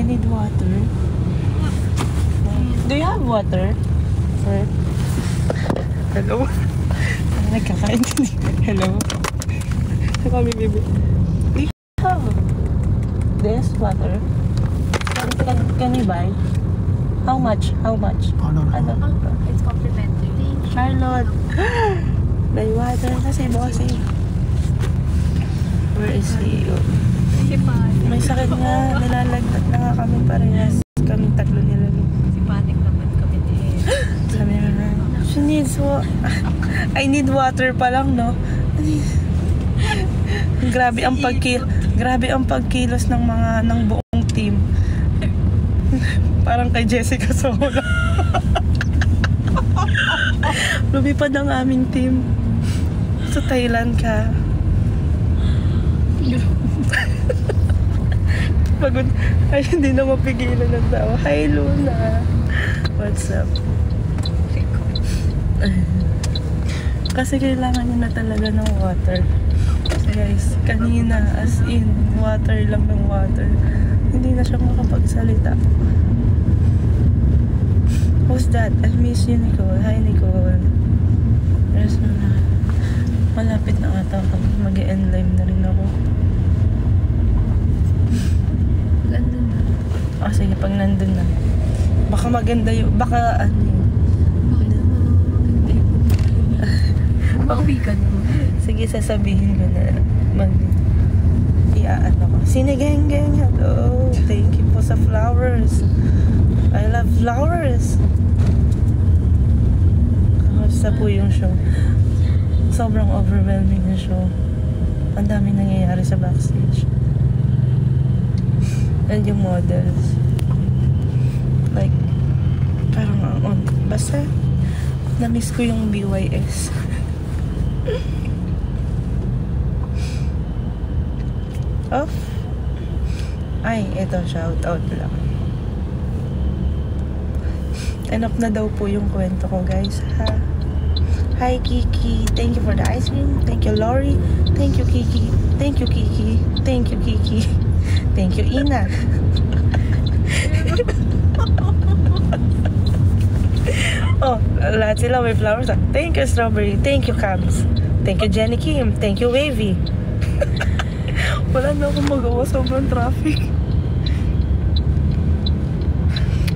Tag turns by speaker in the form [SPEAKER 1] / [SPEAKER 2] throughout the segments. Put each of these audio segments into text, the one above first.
[SPEAKER 1] need water. Do you have water? Sir? Hello? Nagkakaintindi. Hello? Kami, baby. Do you have this water? Can we buy? How much? How much?
[SPEAKER 2] Oh, no.
[SPEAKER 3] It's complimentary.
[SPEAKER 1] Charlotte! May water na si Bossing. Where is he?
[SPEAKER 3] Si Panik.
[SPEAKER 1] May sakit nga. Nilalagnat na nga kami parehas. Kami tatlo nilalim.
[SPEAKER 3] Si Panik naman kami din.
[SPEAKER 1] Sabi na, she needs water. I need water pa lang, no? Grabe ang pagkilos ng buong team. Parang kay Jessica Sola. Lumipad ang aming team sa Thailand ka. Pagod. Ay, hindi na mapigilan ng tawa. Hi, Luna. What's up? Kasi kailangan niya na talaga ng water. Guys, kanina as in water lang ng water. Hindi na siya makapagsalita. Who's that? I miss you, Nicole. Hi, Nicole. There's na. Malapit na ata ako. Mag-e-end live na rin ako.
[SPEAKER 3] Nandun na.
[SPEAKER 1] Oh, sige, pag nandun na. Baka maganda yung... Baka ano yun.
[SPEAKER 3] Bakit naman maganda yung pauwi ka naman.
[SPEAKER 1] Sige, sasabihin ko na iaan ako. Sinigeng-geng, hello. Thank you po sa flowers. I love flowers. Kamusta po yung show? Sobrang overwhelming na show. Ang dami nangyayari sa backstage. And yung models. Like, parang basta na-miss ko yung BYS. Oh. Ay, ito, shout out lang. Enough na daw po yung kwento ko, guys. Ha? Hi, Kiki. Thank you for the ice cream. Thank you, Lori. Thank you, Kiki. Thank you, Kiki. Thank you, Kiki. Thank you, Ina. Oh, lahat sila may flowers. Thank you, Strawberry. Thank you, Cabs. Thank you, Jenny Kim. Thank you, Wavy. Wala na akong magawa. Sobrang traffic.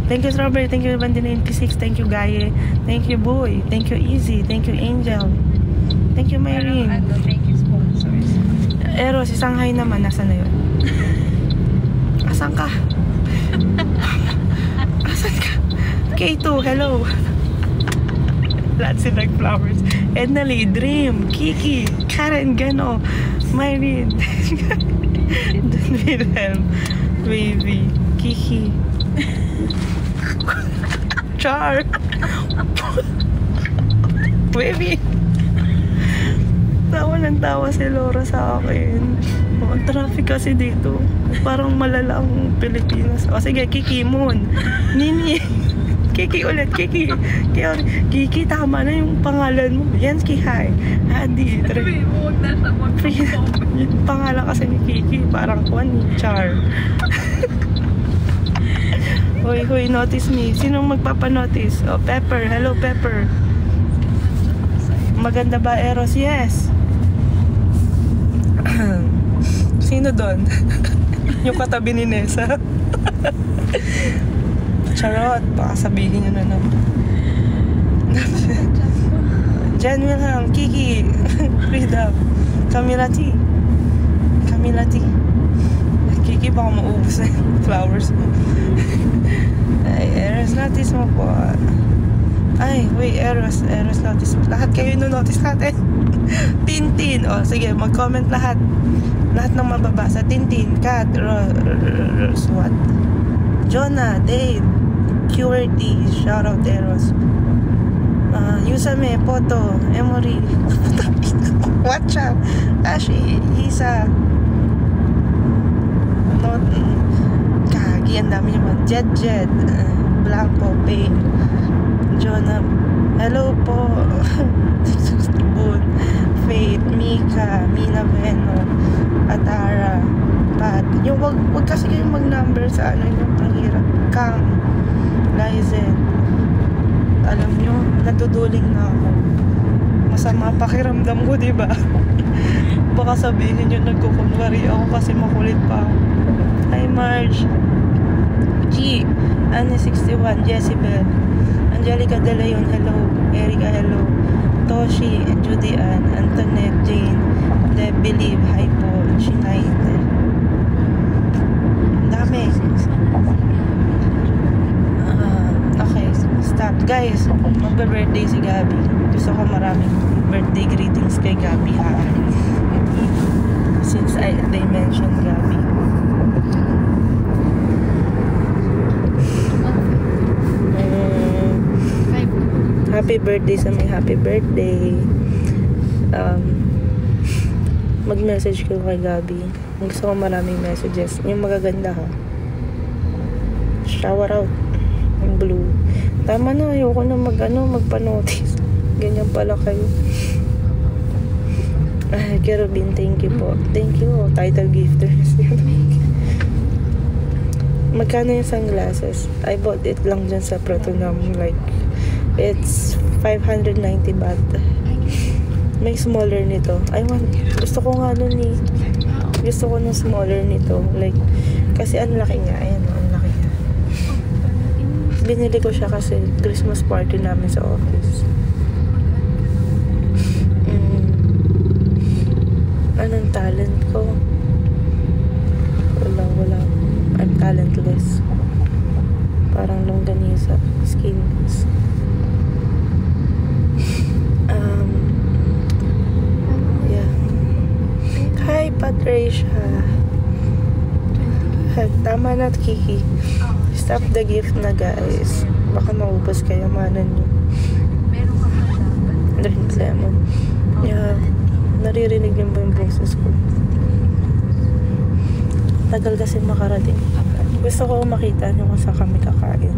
[SPEAKER 1] Thank you, Strawberry. Thank you, Bandi96. Thank you, Gaye. Thank you, Boy. Thank you, Easy. Thank you, Angel. Thank you, Myrene.
[SPEAKER 3] Thank you, sponsors.
[SPEAKER 1] Eros, si Shanghai naman. Nasaan na yun? Asan ka? Asan ka? K2, hello. Lahat sila flowers. Edna Lee, Dream, Kiki, Karen Gano, Myrene, Wilhelm, Wavy, Kiki, Char, Wavy. Tawa ng tawa si Laura sa akin. Oh, ang traffic kasi dito. Parang malala ang Pilipinas. O sige, Kiki Moon, Nini, Kiki ulit, Kiki. Kiki, tama na yung pangalan mo. Yansky, hi. Hadi.
[SPEAKER 3] Huwag na sa
[SPEAKER 1] Yung pangalan kasi ni Kiki, parang Juan ni Char. Hoy, notice me. Sinong magpapanotice? Oh, Pepper. Hello, Pepper. Maganda ba, Eros? Yes. Sino doon? Yung katabi ni Nessa. Charot. Baka sabihin nyo na naman. Jen Wilhelm, Kiki, Freedom, Camila T. Kiki, baka maubos na yung flowers mo. Ay, Eros, notice mo po. Ay, wait, Eros notice mo. Lahat kayo notice natin. Tintin. O, sige, mag-comment lahat. Lahat ng mababasa. Tintin, Kat, Swat, Jonah, Dave, QRT, shoutout Eros. Yusame, Poto, Emory, Watcha, Ashi, Isa, Kagi, ang dami naman. Jed, Blanco, Payne, Jonah, Hello po. Boon, Faith, Mika, Mina Veno, Atara, Pat. Yung wag kasi kayong mag-number sa ano yung ang hirap. Kang, Lizen. Alam nyo, naduduling na ako. Masama pakiramdam ko, diba? Baka sabihin nyo nagkukunwari ako kasi makulit pa ako. Hi Marge. G. Anne 61. Jezebel. Angelica De Leon. Hello. Erica. Hello. Toshi. Judy Ann. Antoinette. Jane. Deb. Believe. Hi po. Shinaite. Ang dami. Okay. Stop. Guys, magbe-birthday si Gabi. Gusto ko maraming birthday greetings kay Gabi ha. Since they mentioned Gabi. Happy birthday sa may happy birthday. Mag-message ko kay Gabi. Gusto ko maraming messages. Yung magaganda ha. Shower out. Yung blue. Tama na, ayoko na magpa-notice. Ganyan pala kayo. Kerubin, thank you po. Thank you, title gifters. Magkano yung sunglasses? I bought it lang dyan sa Protonam. Like, it's 590 baht. May smaller nito. Gusto ko nga nun eh. Gusto ko ng smaller nito. Like, kasi ang laki niya. Ayan, ang laki niya. Binili ko siya kasi Christmas party namin sa office. Anong talent ko? Wala. I'm talentless. Parang longganisa. Skins. Yeah. Hi, Patricia. Tama na, Kiki. Stop the gift na, guys. Baka maubos kayamanan nyo.
[SPEAKER 3] Meron ka pa dapat.
[SPEAKER 1] Drink lemon. Yeah. Naririnig niyo ba yung boses ko? Tagal kasi makarating. Gusto ko makita niyo kung saan kami kakain.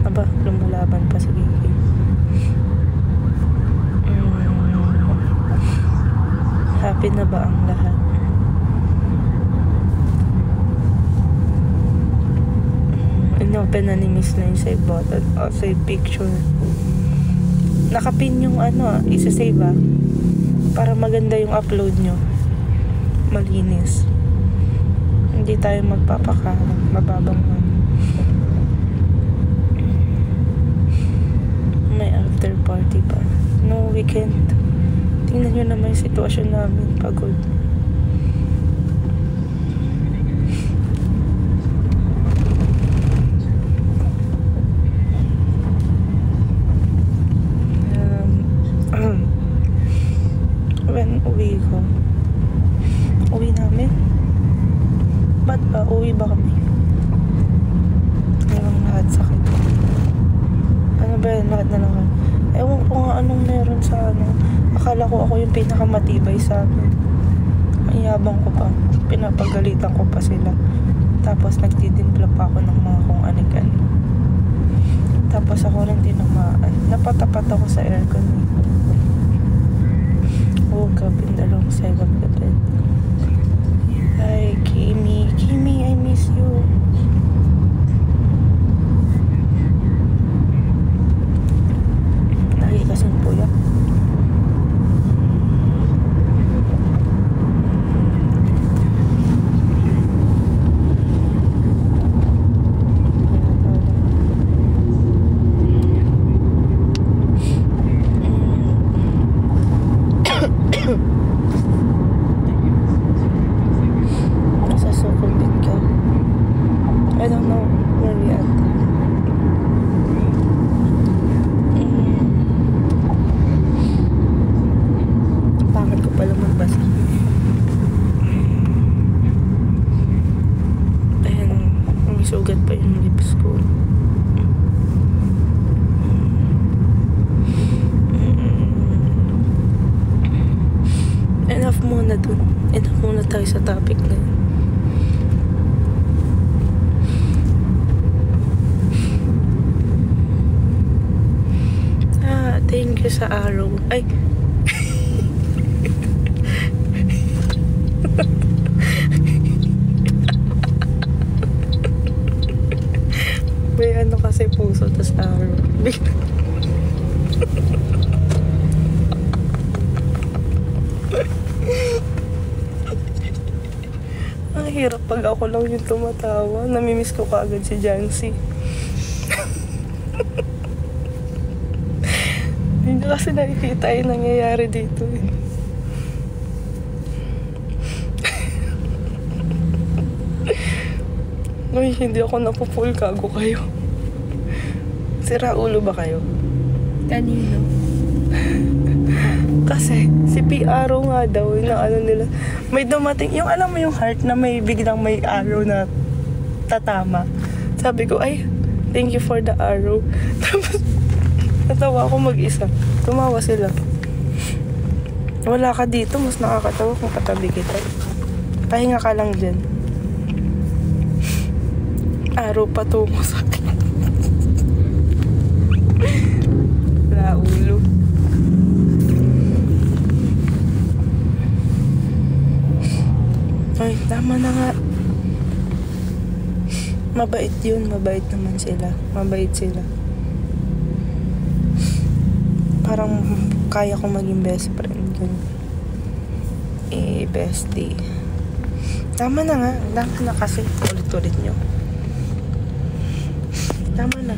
[SPEAKER 1] Aba, lumalaban pa si Kiki. Happy na ba ang lahat? Inopen na ni Miss na yung save button o save picture. Nakapin yung isa-save para maganda yung upload nyo. Malinis. Hindi tayo magpapakalang mababang may after party pa. No weekend. Tingnan nyo naman yung sitwasyon namin. Pagod. When uwi ko? Uwi namin? Ba't ba? Uwi ba kami? Ewan lahat sakit. Ano ba yan? Lahat na lang. Ewan ko nga anong meron sa Akala ko ako yung pinakamatibay sa amin. Ang yabang ko pa. Pinapagalitan ko pa sila. Tapos nagtidimpla pa ako ng mga kung anikan. Tapos ako rin tinamaan. Napatapat ako sa aircon. Woke up in the wrong side of the bed. Hi, Kimi. Kimi, I miss you. Lagi kasing puyak. I don't know where we at. Bakit ko pala magbasa? Ayan, may sugat pa yung lips ko. Enough muna dun. Enough muna tayo sa topic na yun. siya sa araw. Ay! May ano kasi puso, tas araw. Ang hirap pag ako lang yung tumatawa. Namimiss ko kaagad si Jancy. Hindi na kasi nakikita yung nangyayari dito eh. Uy, hindi ako napupul, kago kayo. Sira ulo ba kayo?
[SPEAKER 3] Kanino?
[SPEAKER 1] Kasi, si PRO nga daw, yung ano nila, may dumating, yung alam mo yung heart na may biglang may arrow na tatama. Sabi ko, ay, thank you for the arrow. Tapos, natawa ako mag-isa. Tumawa sila. Wala ka dito, mas nakakatawa kung katabi kita. Pahinga ka lang dyan. Araw patungo sa akin. Wala ulo. Ay, tama na nga. Mabait yun, mabait naman sila. Mabait sila. Parang kaya ko maging best friend yun. Bestie. Tama na nga. Tama na kasi. Ulit-ulit nyo. Tama na.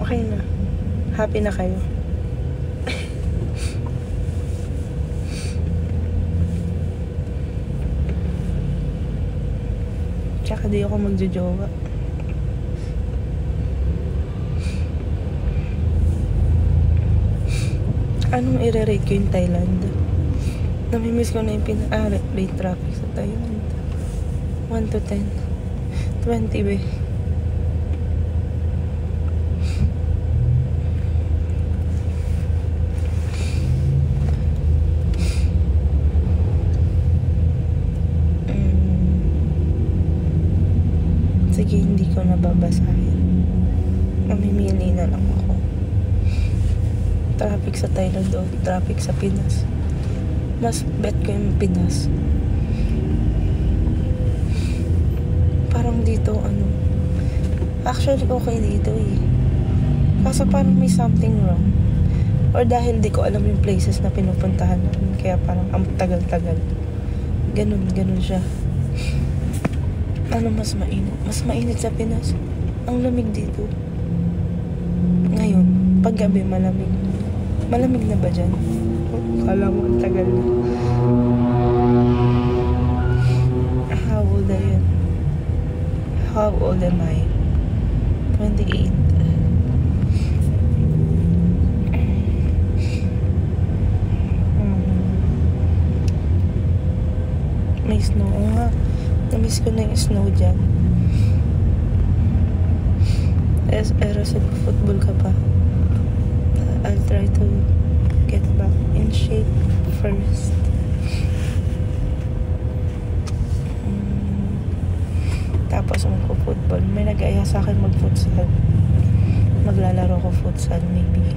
[SPEAKER 1] Okay na. Happy na kayo. Tsaka di ako magjojowa. Anong i-rate ko yung Thailand? Namimiss ko na yung rate traffic sa Thailand. 1 to 10. 20 ba? Sige, hindi ko nababasahin. Mamimili na lang ako. Traffic sa Thailand o traffic sa Pinas. Mas bet ko yung Pinas. Parang dito, actually okay dito eh. Kaso parang may something wrong. Or dahil di ko alam yung places na pinupuntahan namin. Kaya parang ang tagal-tagal. Ganun siya. Mas mainit? Mas mainit sa Pinas. Ang lamig dito. Ngayon, paggabi malamig. Malamig na ba dyan? Kala mo ang tagal na. How old are you? How old am I? 28. May snow nga. Namiss ko na yung snow dyan. Pero sa football ka pa. I'll try to get back in shape first. Tapos magpo-football. May nag-aya sa akin mag-futsal. Maglalaro ko futsal maybe.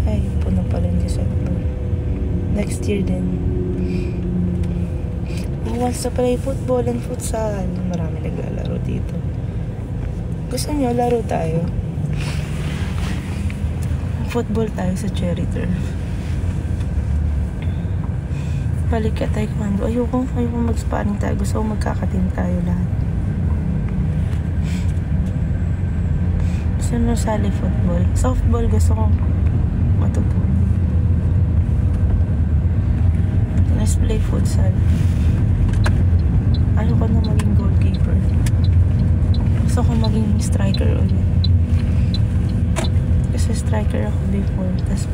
[SPEAKER 1] Ay, puno pala yung December. Next year din. Who wants to play football and futsal? Marami naglalaro dito. Gusto nyo, laro tayo. Football tayo sa cherry turf. Balik ka taekwondo. Ayoko mag-sparring tayo. Gusto ko magkakatim tayo lahat. Gusto nyo sali football. Softball gusto ko matutunan. Let's play futsal. Ayoko na maging goalkeeper. Gusto ko maging striker ulit. Kasi striker ako before. Tapos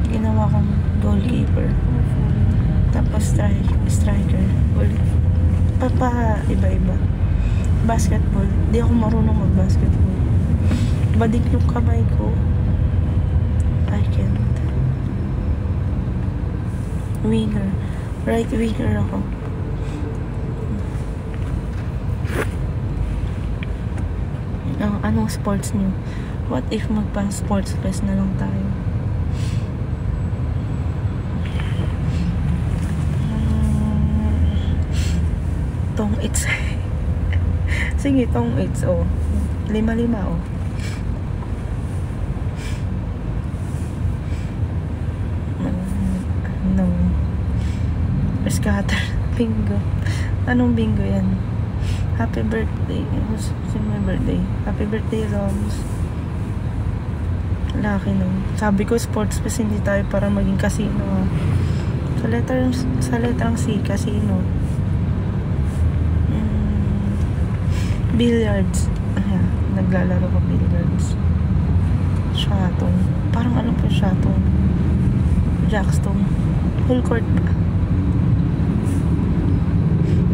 [SPEAKER 1] ginawa kong goalkeeper. Tapos striker ulit. Iba-iba. Basketball. Di ako marunong mag-basketball. Badik yung kamay ko. I can't. Winger. Right winger ako. Anong sports niyo? What if magpa-sports fest na lang tayo? Tong it's sige, tong it's oh. 5-5 oh. No. Scatter. Bingo. Anong bingo yan? Happy birthday. Who's my birthday? Happy birthday, Roms. Laki nun. Sabi ko, sports fest hindi tayo para maging casino. Sa letrang C, casino. Billiards. Ayan, naglalaro ko billiards. Shatong. Parang ano po shatong? Jackstone. Full court pa.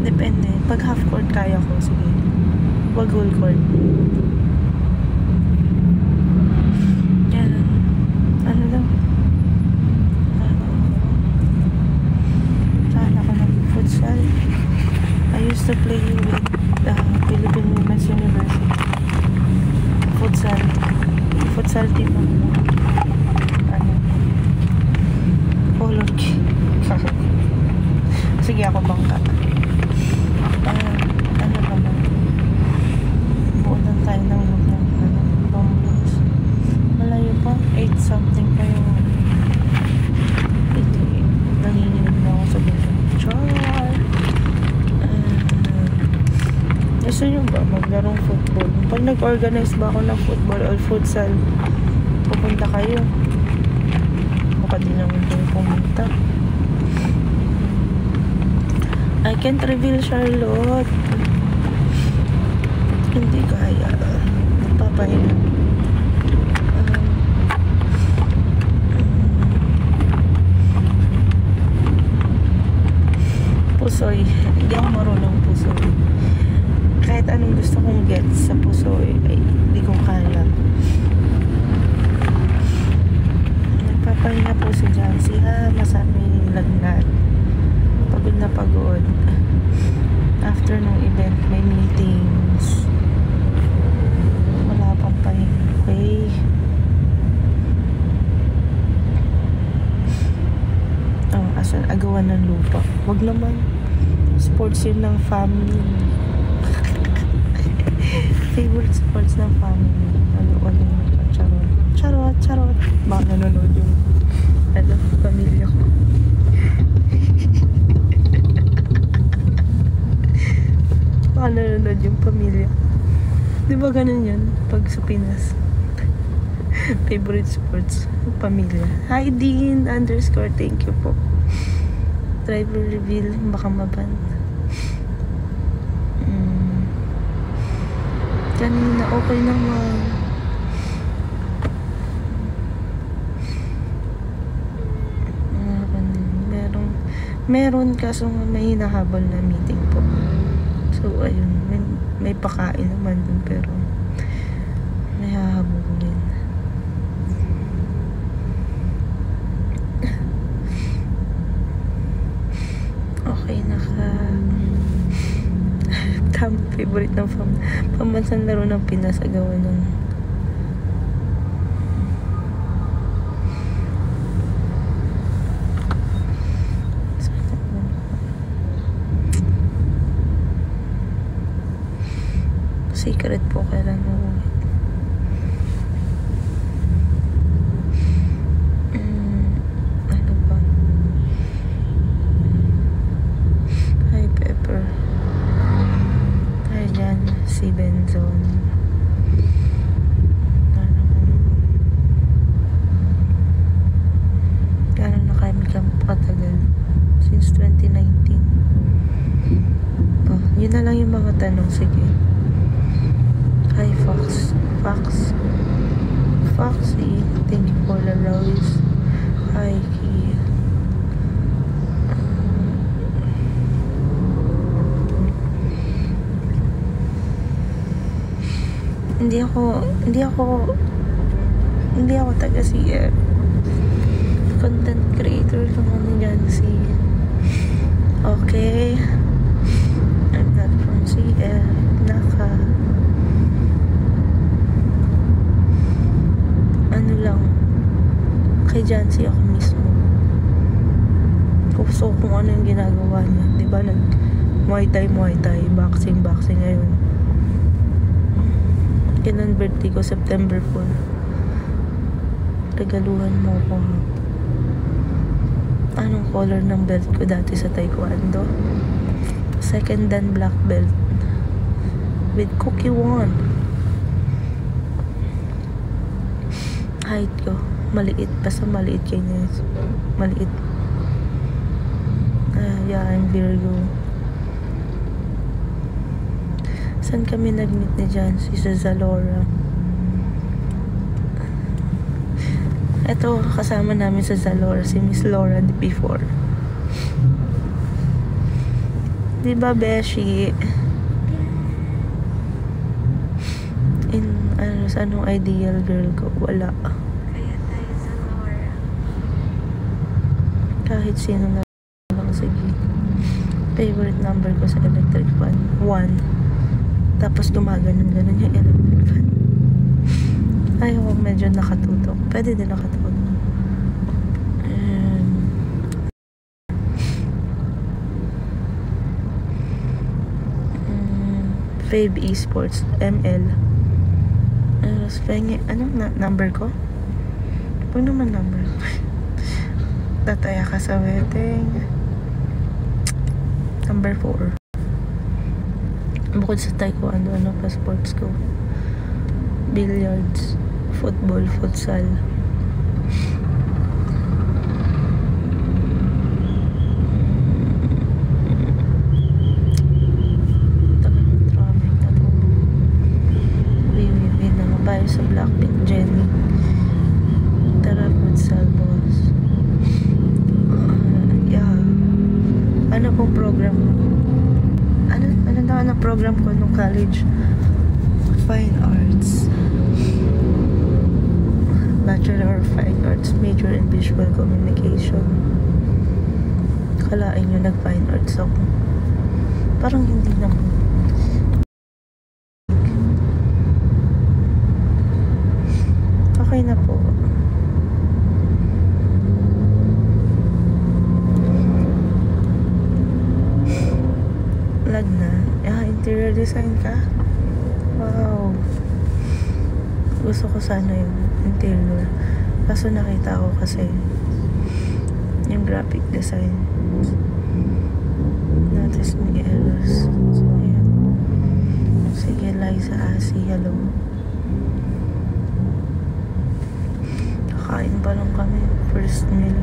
[SPEAKER 1] Depende. Pag half court kaya ko, sige. Wag whole court. Yan. Ano daw? Sana ko ng futsal. I used to play with Philippine Women's University. Futsal. Futsal team ako. Ano? Color key. Sige, ako bangka. Ano naman? Buunan tayo ng look ng Domino's. Malayo pa. 8 something pa yung nanginginig na ako sa buto. Char! Gusto nyo ba maglarong football? Pag nag-organize ba ako ng football or futsal, pupunta kayo. Baka di naman kayo pumunta. I can't reveal, Charlotte. Hindi kaya. Papahinga. Pusoy. Hindi ako marunong pusoy. Kahit anong gusto kong get sa pusoy, ay hindi ko kaya. Nagpapahinga po si Jancy. Masabi lagnat. Pagod na pagod. After ng event, may meetings. Wala pang pahinga. Okay. Oh, asan agawan ng lupa. Wag naman. Sports yun ng family. Favorite sports ng family. Ano charot. Charot. Baka nanonood yung pamilya ko. Baka nanonood yung pamilya. Di ba ganun yun? Pag sa Pinas. Favorite sports. Pamilya. Hi Dean _ thank you po. Driver reveal. Baka maban. Kanina okay naman. Meron kaso may hinahabol na meeting po. So ayun, may pakain naman dun pero may hahabol din. Okay, favorite ng pambansang laro ng Pinas agawan ng secret po kailan mo ano ba? Hi Pepper. Hi dyan si Benzon. Gano'n na kami katagal? Since 2019. Oh, yun na lang yung mga tanong. Sige. Hi Foxy, thank you for the rose. Hi Kia. Hindi ako taga CF. Content creator lang ano dyan si okay. I'm not from CF. So kung ano yung ginagawa niya, di ba, nag Muay Thai, boxing ngayon. Kailan birthday ko? September 4. Regaluhan mo ko. Anong color ng belt ko dati sa taekwondo? Second dan black belt with cookie one. Height ko maliit, basta maliit kayo niya. Maliit. Yeah, I'm Virgo. Saan kami nag-meet ni Jancy? Sa Zalora. Ito, kasama namin sa Zalora, si Miss Laura before. Diba, Beshi? Anong ideal girl ko? Wala.
[SPEAKER 3] Kaya tayo sa Laura.
[SPEAKER 1] Kahit sino na lang, sige. Favorite number ko sa electric fan? 1. Tapos gumaganon yung electric fan. Ayaw, medyo nakatutok. Pwede din nakatutok. Fave Esports ML. Anong number ko? Huwag naman number. Tataya ka sa wedding. Number 4. Bukod sa taekwondo, ano pa sports ko? Billiards, football, futsal. Tagal ng traffic na to. Wait na mabayo sa Blackpink, Jenny. Tara, futsal, boss. Yeah. Ano pong program mo? Ano na program ko nung college? Fine Arts. Bachelor of Fine Arts, major in Visual Communication. Kalain nyo nag-Fine Arts ako. Parang hindi naman. Okay na po. Lag na. Interior design ka? Wow. Gusto ko sana yung interior. Kaso nakita ko kasi yung graphic design. Notice may errors. So, ayan. Sige, Liza Asi, hello. Kakain pa lang kami. First meal.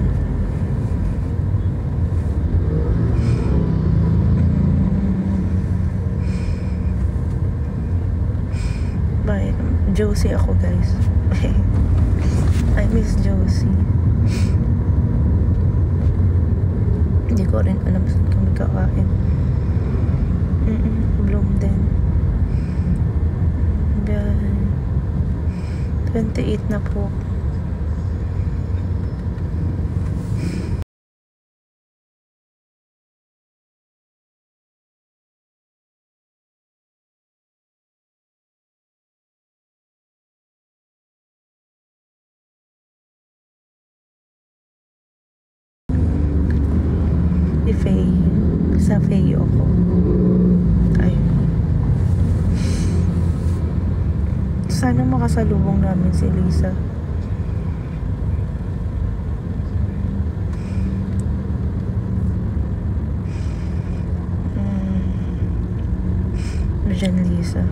[SPEAKER 1] Bye. Josie ako, guys. I miss Josie. Hindi ko rin alam saan kami kakain. Bloom din. Bye. 28 na po. Faye. Sa Faye ako. Ayun. Sana makasalubong namin si Lisa. Diyan Lisa.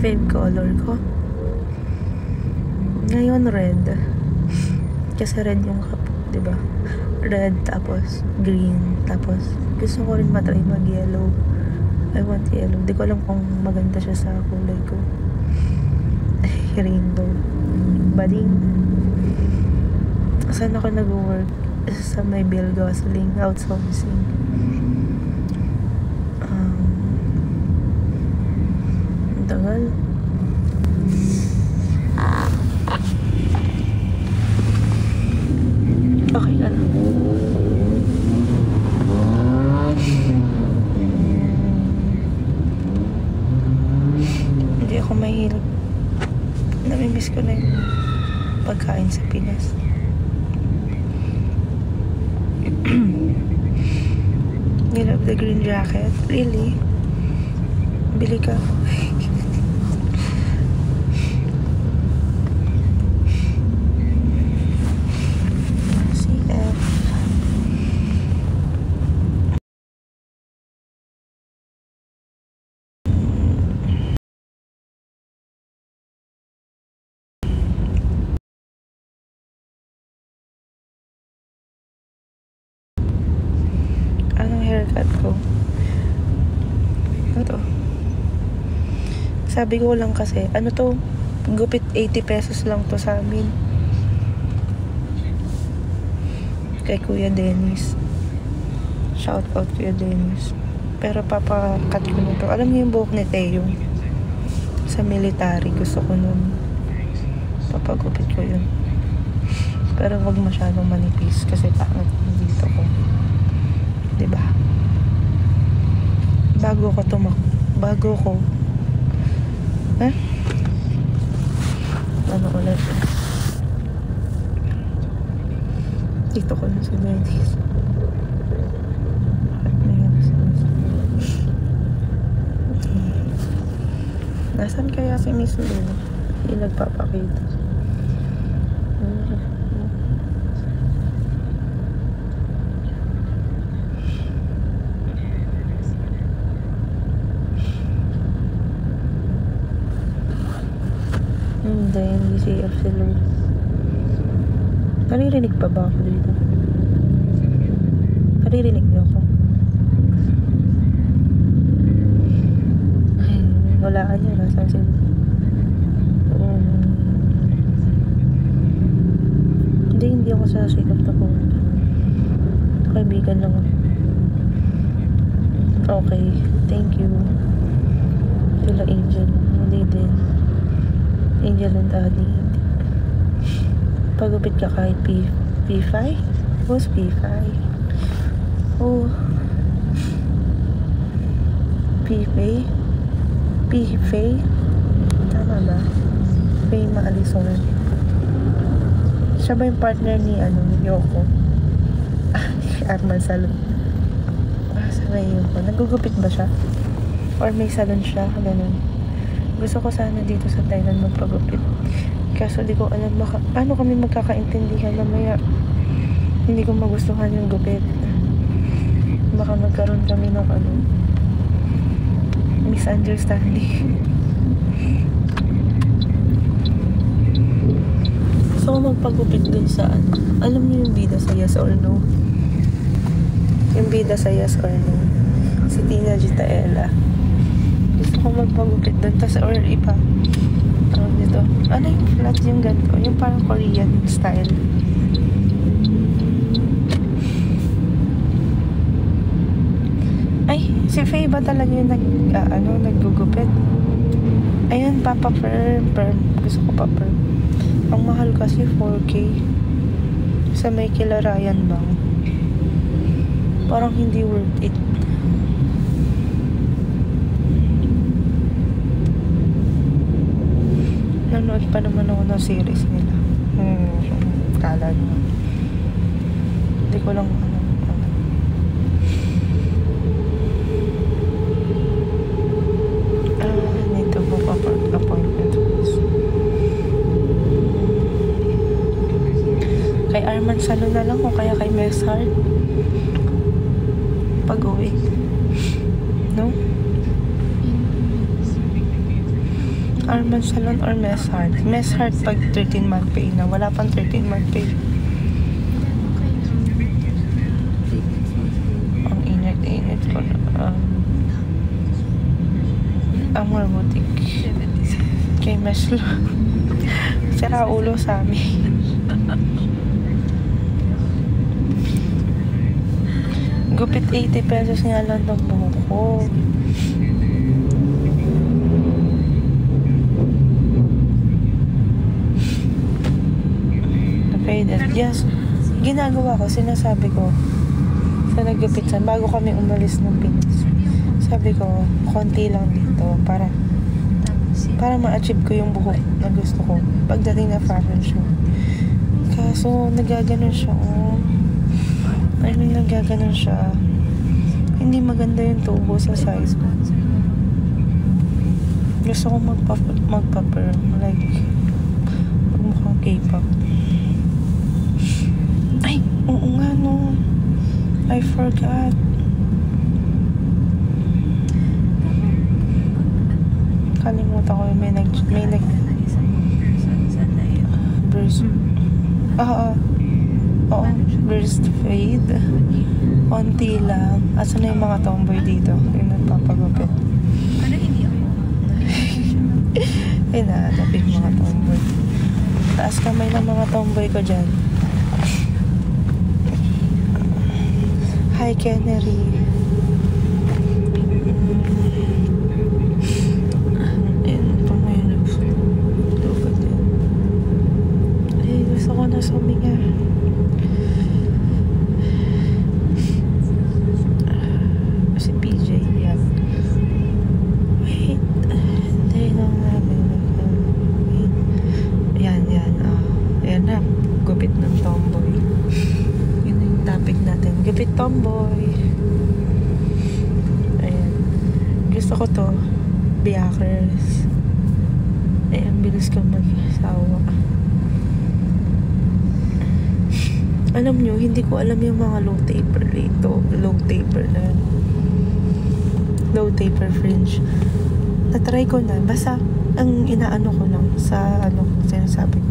[SPEAKER 1] Fave color ko. Ngayon red. Kasi red yung cup, diba? Red, tapos green, tapos gusto ko rin matry mag-yellow. I want yellow. Di ko alam kung maganda siya sa kulay ko. Rainbow. Bading. Saan ako nag-work? Sa may Bill Gosling outsourcing. Ang tagal. Okay na lang. Hindi ako mahilig. Namimiss ko na yung pagkain sa Pinas. The green jacket? Really? Bili ka. CF. Anong haircut ko? Ano to? Sabi ko lang kasi, ano to? Gupit 80 pesos lang to sa amin. Kay Kuya Dennis. Shout out Kuya Dennis. Pero papakat ko nito. Alam niyo yung buhok ni Teo? Sa military. Gusto ko nun. Papagupit ko yun. Pero wag masyadong manipis kasi pangit dito ko. Diba? Bago ko ano ulit dito ko na sa Dennis. Nasaan kaya si Miss Lou? Hindi nagpapakita. Hindi CF si Lou. Naririnig pa ba ako dito? Naririnig niyo ako? Ay, walaan niya. Nasaan si Lou? Hindi ako sa CF na po. Kaibigan lang ako. Okay, thank you. Sila Angel. Hindi din. Angel and Daddy. Pagupit ka kahit P5? Who's P5? Oh. P-Fay? P-Fay? Tama ba? Fay Maalison. Siya ba yung partner ni Yoko? Arman Salon. Sabay Yoko. Nagugupit ba siya? Or may salon siya? Ganun. Gusto ko sana dito sa Thailand magpagupit. Kaso di ko alam paano kami magkakaintindihan mamaya. Hindi ko magustuhan yung gupit. Baka magkaroon kami ng misunderstanding. So magpagupit dun sa alam niyo yung bida sa Yes or No? Yung bida sa Yes or No, si Tina Gitaela. Gusto ko magpagupit doon. Tas or iba dito. Ano yung flat yung ganito? Yung parang Korean style. Ay, si Faye ba talaga yung naggugupit? Ayun, Papa Perm. Gusto ko pa Perm. Ang mahal kasi 4K. Sa may kila Ryan bang. Parang hindi worth it. Nanood pa naman ako ng series nila. Kala nyo. Hindi ko lang need to book appointment. Kay Arman Salon na lang o kaya kay Meshart. Pag-uwi. No? Arman Salon or Meshart? Meshart pag 13-month pay na. Wala pang 13-month pay. Ang init ko na. Amor Boutique. Kay Meslo. Sira ulo sa amin. Gupit 80 pesos nga lang ng buhok ko. Yes, ginagawa ko, sinasabi ko sa naggupitan bago kami umalis ng Pinas. Sabi ko, konti lang dito para ma-achieve ko yung buhok na gusto ko pagdating na fashion show. Kaso nagaganon siya, nagaganon siya. Hindi maganda yung tubo sa side.
[SPEAKER 3] Sponsor mo.
[SPEAKER 1] Gusto ko magpa-perm. Like, mukhang K-pop. Ay, oo nga no. I forgot. Kalimutan ko yung may nag burst. Oo, burst fade. Onti lang. Asa na yung mga tomboy dito? Yung nagpapagupit.
[SPEAKER 3] Ano hindi ako?
[SPEAKER 1] Ay, nahanap yung mga tomboy. Taas kamay ng mga tomboy ko dyan. Hi, Canary. Ayan, ito mo yun. Lugod yan. Ay, gusto ko na suminga. Si PJ, yan. Wait. Hindi lang namin. Wait. Yan. Ayan na. Gupit ng tomboy. Yun yung topic natin. Gupit tomboy. Ayan. Gusto ko to. Biakers. Ayan, bilis ko mag-sawa. Alam nyo, hindi ko alam yung mga low taper dito. Low taper na. Low taper fringe. Na-try ko na. Basta, ang inaano ko lang sa sinasabi ko.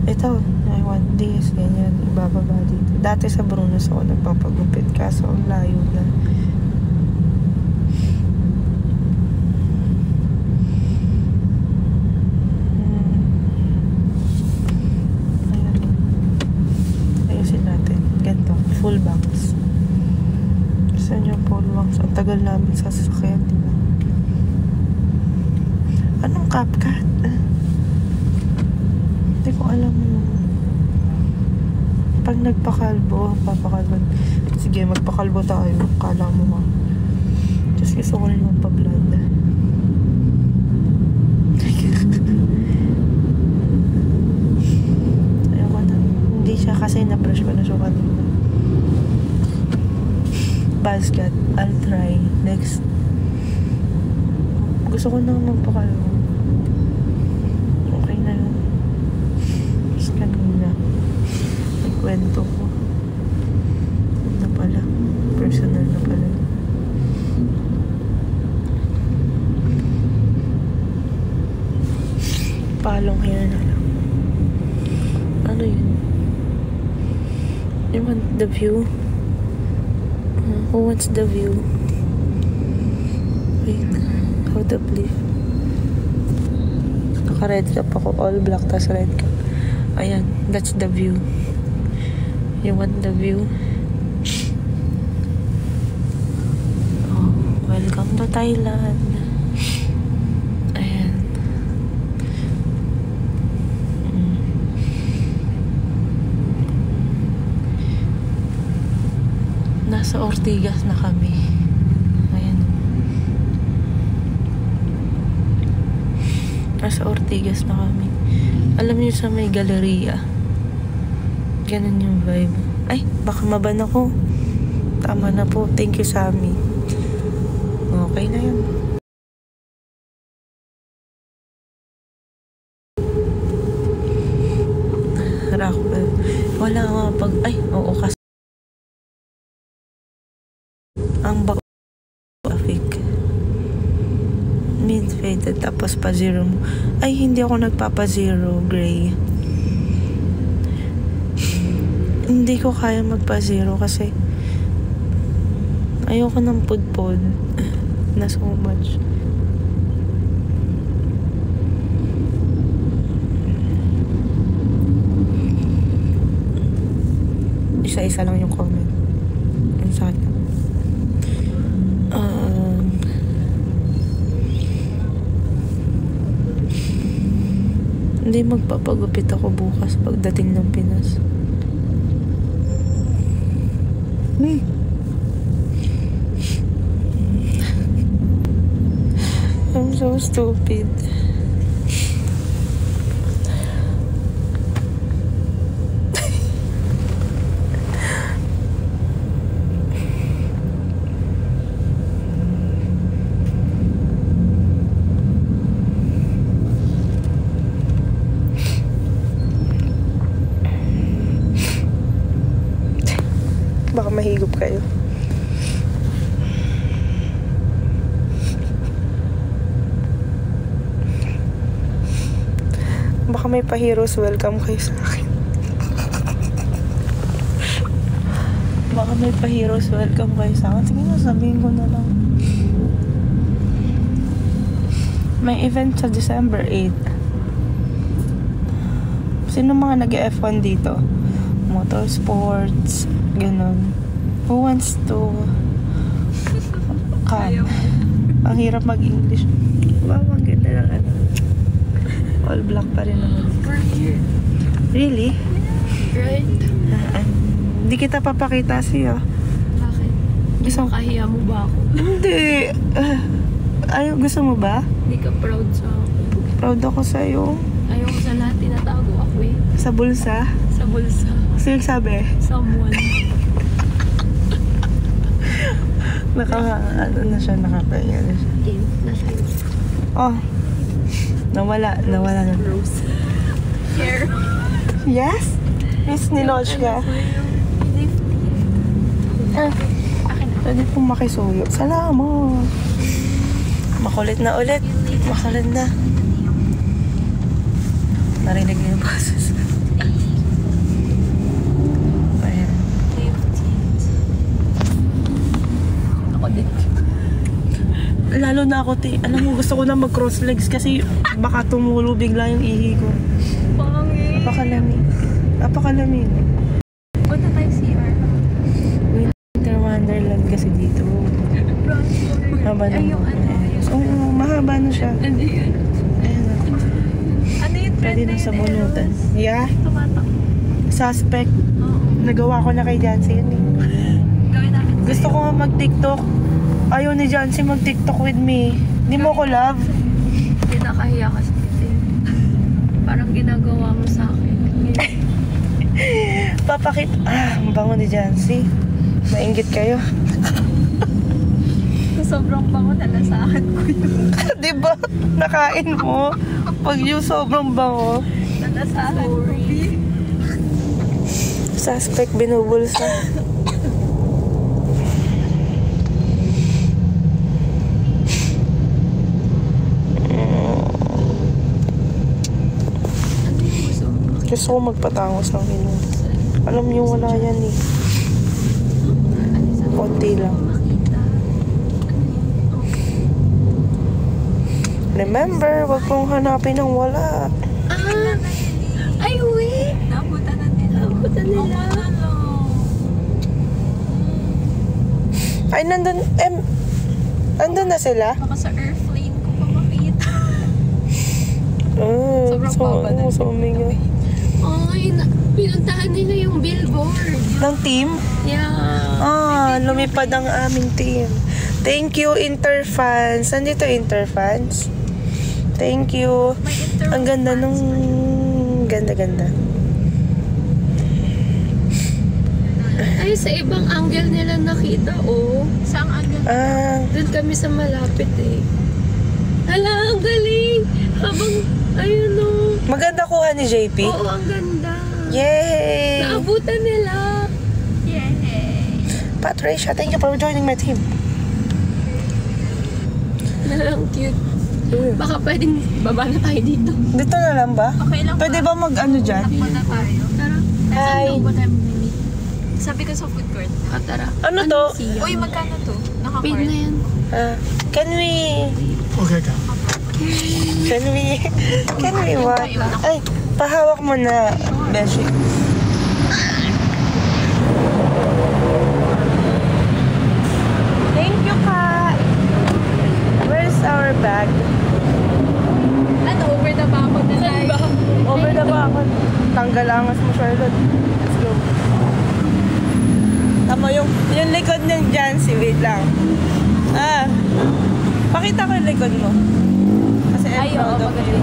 [SPEAKER 1] Ito, I want this, ganyan, ibababa dito. Dati sa Brunos ako nagpapagupit, kaso ang layo na. Ayan. Ayusin natin. Ganito, full bangs. Gusto nyo full bangs? Ang tagal namin sa sasakyan, diba? Anong CapCut? Hindi ko alam. Pag nagpakalbo, papakalbo. Sige, magpakalbo tayo. Kala mo ha. Just gusto ko rin magpa-blood. Ayoko na. Hindi siya kasi na-brush ko na siya kanina. Buzzcut. I'll try. Next. Gusto ko na magpakalbo. Kwento ko na pala, personal na pala. Palong hair na lang. Ano yun? You want the view? Who wants the view? Wait, how the believe? Naka red cap ako, all black tas red cap. Ayan, that's the view. You want the view? Oh, welcome to Thailand. Ayan. Nasa Ortigas na kami. Ayan. Nasa Ortigas na kami. Alam niyo sa may galleria. Ganun yung vibe. Ay, baka maban ako. Tama na po. Thank you, Sammy. Okay na yun. Rockwell. Wala nga pag... Ay, oo kasi. Ang traffic. Mid-faded tapos pa zero mo. Ay, hindi ako nagpapa-zero gray. Hindi ko kaya magpa-zero kasi ayoko ng pudpod na so much. Isa-isa lang yung comment. Ang sakit. Hindi magpapagupit ako bukas pagdating ng Pinas. I'm so stupid. Baka mahigop kayo. Baka may pa-heroes welcome kayo sa akin. Baka may pa-heroes welcome kayo sa akin. Sige na, sabihin ko na lang. May event sa December 8. Sino mga nag-F1 dito? Motorsports, ganun. Who wants to come? Ang hirap mag-English. Wow, ang ganda ng ano. All black pa rin naman.
[SPEAKER 3] We're here.
[SPEAKER 1] Really?
[SPEAKER 3] Right?
[SPEAKER 1] Hindi kita papakita sa'yo.
[SPEAKER 3] Bakit?
[SPEAKER 1] Gusto
[SPEAKER 3] Kahiya mo ba ako?
[SPEAKER 1] Hindi. Gusto mo ba?
[SPEAKER 3] Hindi ka proud sa ako.
[SPEAKER 1] Proud ako sa'yo.
[SPEAKER 3] Ayoko sa lahat, tinatago ako eh.
[SPEAKER 1] Sa bulsa?
[SPEAKER 3] Sa bulsa.
[SPEAKER 1] Sino sabi?
[SPEAKER 3] Someone.
[SPEAKER 1] Ano na siya, nakapahinga na siya.
[SPEAKER 3] Game. Nasa iyo.
[SPEAKER 1] Oh. Nawala na.
[SPEAKER 3] Rose. Hair.
[SPEAKER 1] Yes? Miss Ninoch ka?
[SPEAKER 3] Akin na.
[SPEAKER 1] Pwede pong makisuyo. Salamat. Makulit na ulit. Makulit na. Narinig niyo yung boses. Ayan.
[SPEAKER 3] Ako din.
[SPEAKER 1] Lalo na ako, alam mo, gusto ko na mag-cross legs kasi baka tumulo bigla yung ihi ko.
[SPEAKER 3] Pangit.
[SPEAKER 1] Napakalamig.
[SPEAKER 3] Punta tayo CR.
[SPEAKER 1] Winter Wonderland kasi dito. Mahaba na.
[SPEAKER 3] Ay, yung ano.
[SPEAKER 1] Oo, mahaba na siya.
[SPEAKER 3] Ano yun?
[SPEAKER 1] Ayan na.
[SPEAKER 3] Ano yung
[SPEAKER 1] Pwede na sa bunutan. Yeah.
[SPEAKER 3] Tumatak.
[SPEAKER 1] Suspect.
[SPEAKER 3] Oo.
[SPEAKER 1] Nagawa ko na kay Jancy yun eh.
[SPEAKER 3] Gawin namin sa'yo.
[SPEAKER 1] Gusto ko nga mag-TikTok. Ayaw ni Jancy mag-TikTok with me. Hindi mo ko love.
[SPEAKER 3] Pinakahiya kasi kasi. Parang ginagawa mo sa akin.
[SPEAKER 1] Papakit. Ang bango ni Jancy. Mainggit kayo.
[SPEAKER 3] Sobrang bango na sa akin ko yun.
[SPEAKER 1] Diba? Nakain mo. Pag yung sobrang bango.
[SPEAKER 3] Nanasahan ko.
[SPEAKER 1] Suspect binubulsa. Gusto ko magpatangos ng inom. Alam niyo wala yan eh. Konti lang. Remember, wag pong hanapin ng wala.
[SPEAKER 3] Ay, wait! Nabutan na nila.
[SPEAKER 1] Ay, nandun na sila?
[SPEAKER 3] Baka sa airplane ko pa makita. Sobrang baba na.
[SPEAKER 1] Suminga.
[SPEAKER 3] Ay, pinuntahan nila yung billboard.
[SPEAKER 1] Ng team?
[SPEAKER 3] Yeah.
[SPEAKER 1] Lumipad ang aming team. Thank you, Interfans. Nandito, Interfans. Thank you. Ang ganda nung... Ganda.
[SPEAKER 3] Ay, sa ibang angle nila nakita, oh. Saan angle?
[SPEAKER 1] Doon
[SPEAKER 3] kami sa malapit, eh. Hala, ang galing! Habang, ayun, oh.
[SPEAKER 1] Maganda kuha ni JP.
[SPEAKER 3] Oo, ang ganda.
[SPEAKER 1] Yay!
[SPEAKER 3] Naabutan nila. Yay!
[SPEAKER 1] Patricia, thank you for joining my team.
[SPEAKER 3] Ang cute. Baka pwedeng baba na tayo dito.
[SPEAKER 1] Dito na lang ba?
[SPEAKER 3] Okay lang
[SPEAKER 1] Pwede ba mag-ano dyan?
[SPEAKER 3] Takbo na tayo. Tara.
[SPEAKER 1] Hi.
[SPEAKER 3] Saan ba tayo mamimit? Sabi ko sa food court. Tara.
[SPEAKER 1] Ano to?
[SPEAKER 3] Uy, magkano to? Naka-card. Paid na yan.
[SPEAKER 1] Can we...
[SPEAKER 2] Okay ka.
[SPEAKER 1] Can we what? Ay, pahawak mo na, Beshi. Thank you, Ka. Where's our bag?
[SPEAKER 3] Ano, over the bakod na tayo.
[SPEAKER 1] Over the bakod. Tanggal angas mo, Charlotte. Let's go. Tama yung likod ng Jancy. Wait lang. Pakita ko yung likod mo. Kasi I'm proud of you.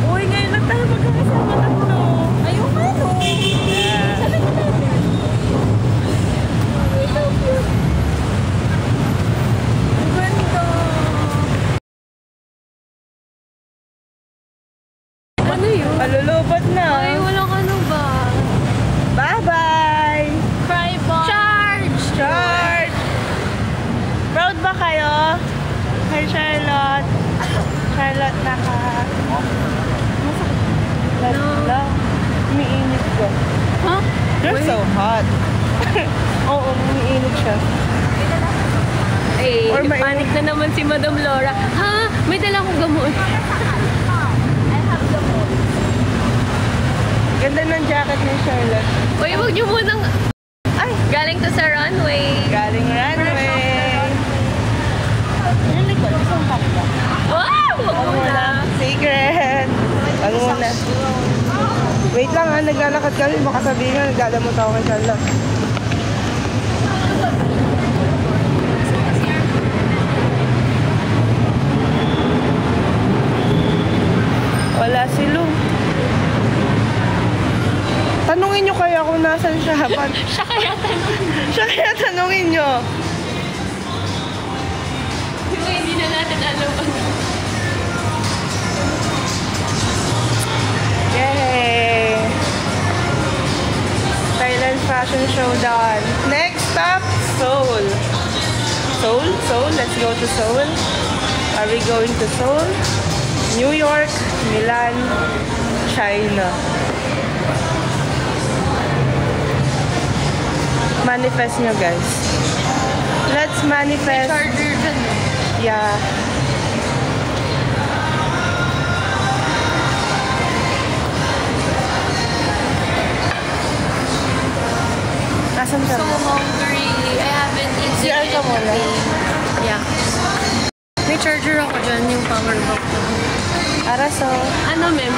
[SPEAKER 1] Uy, ngayon lang tayo magkakasama tatlo. Ayun nga, no? Sabi ko natin. Ang ganda.
[SPEAKER 3] Ano yun?
[SPEAKER 1] Malulubot na.
[SPEAKER 3] Ay, walang ano ba?
[SPEAKER 1] Bye-bye!
[SPEAKER 3] Cry bar. Charge!
[SPEAKER 1] Charge! Proud ba kayo? Hi, Charlotte. Charlotte, Lala. Umiinit ko.
[SPEAKER 3] Huh?
[SPEAKER 1] You're so hot. Oo, umiinit siya.
[SPEAKER 3] Eh,
[SPEAKER 1] Or may-
[SPEAKER 3] panic na naman si Madam Laura. Ha? May dala akong gamot.
[SPEAKER 1] Ganda ng jacket ni Charlotte.
[SPEAKER 3] Uy, huwag niyo munang...
[SPEAKER 1] Ay!
[SPEAKER 3] Galing to sa runway.
[SPEAKER 1] Galing runway. Yung likod, isang kapla.
[SPEAKER 3] Wow! Huwag muna.
[SPEAKER 1] Secret. Wag muna. Wait lang ha, naglalakad kami. Baka sabihin nga, nagdadamot ako kay Charlotte. Wala si Lu. Tanungin nyo kaya kung nasan siya.
[SPEAKER 3] Siya kaya tanong.
[SPEAKER 1] Siya kaya tanungin nyo.
[SPEAKER 3] Diba hindi na natin alam ano.
[SPEAKER 1] Yay! Thailand Fashion Showdown. Next stop, Seoul. Seoul? Let's go to Seoul. Are we going to Seoul? New York, Milan, China. Manifest nyo, guys. Let's manifest.
[SPEAKER 3] Charger dyan.
[SPEAKER 1] Yeah. Nasaan ka?
[SPEAKER 3] So hungry. I haven't eaten
[SPEAKER 1] CR ka muna.
[SPEAKER 3] anything. Yeah. May charger ako dyan, yung power bank ko.
[SPEAKER 1] Araso.
[SPEAKER 3] Ano, ma'am?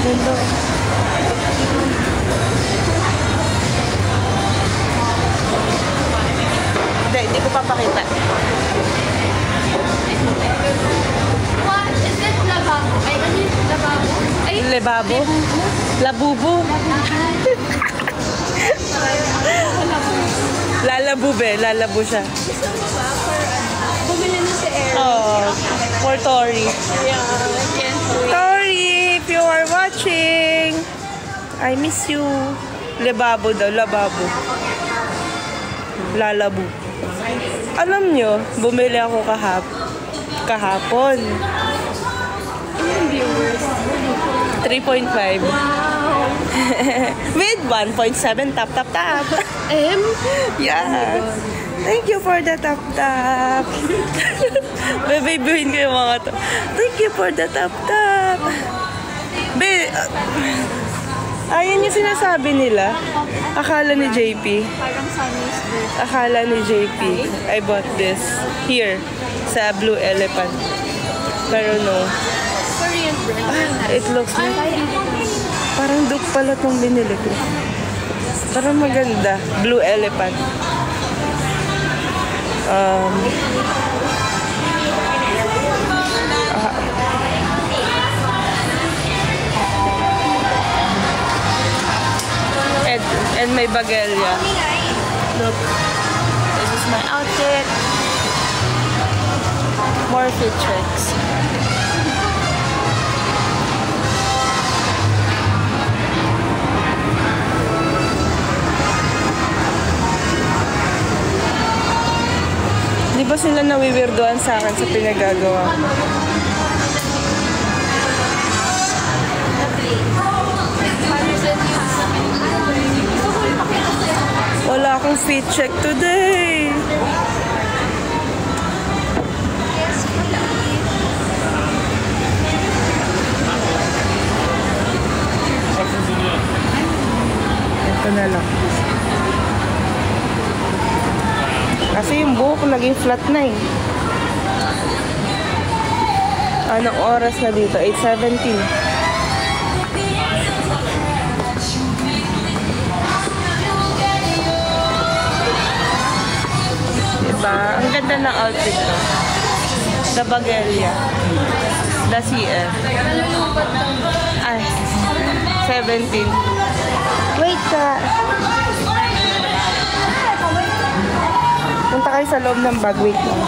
[SPEAKER 1] Mundo. Hindi ko papakita.
[SPEAKER 3] What? Is it lababo? Ay, ano yung lababo? Ay,
[SPEAKER 1] Lebabo? Labubo? Lalabube. Lalabu siya.
[SPEAKER 3] bumili na si Eric.
[SPEAKER 1] Oh, for Tori.
[SPEAKER 3] Yeah, I can't wait.
[SPEAKER 1] Tori, if you are watching, I miss you. Lebabo daw, lababo. Lalabu. Alam nyo, bumili ako kahapon.
[SPEAKER 3] Ilang viewers?
[SPEAKER 1] 3.5.
[SPEAKER 3] Wow.
[SPEAKER 1] With 1.7 tap.
[SPEAKER 3] M?
[SPEAKER 1] Yeah. Thank you for the tap. Babaybuhin ko yung mga to. Thank you for the tap. Ayan yung sinasabi nila. Akala ni JP.
[SPEAKER 3] Parang Sunny's birthday.
[SPEAKER 1] Akala ni JP. I bought this here sa Blue Elephant. Pero no.
[SPEAKER 3] Korean brand.
[SPEAKER 1] It looks like parang duke pala itong binili ko. Parang maganda. Blue Elephant. And may bagelya. Look. This is my outfit. More fit checks. Di ba sila nawiwirdoan sa akin sa pinagagawa ko? Wala akong fit check today. Ito na lang. Kasi yung buhok naging flat na eh. Anong oras na dito? 8:17. Diba? Ang ganda ng outfit to. The Bagelia. The CL. Ay, 17. Wait ka. Punta kayo sa loob ng bag. Wait lang.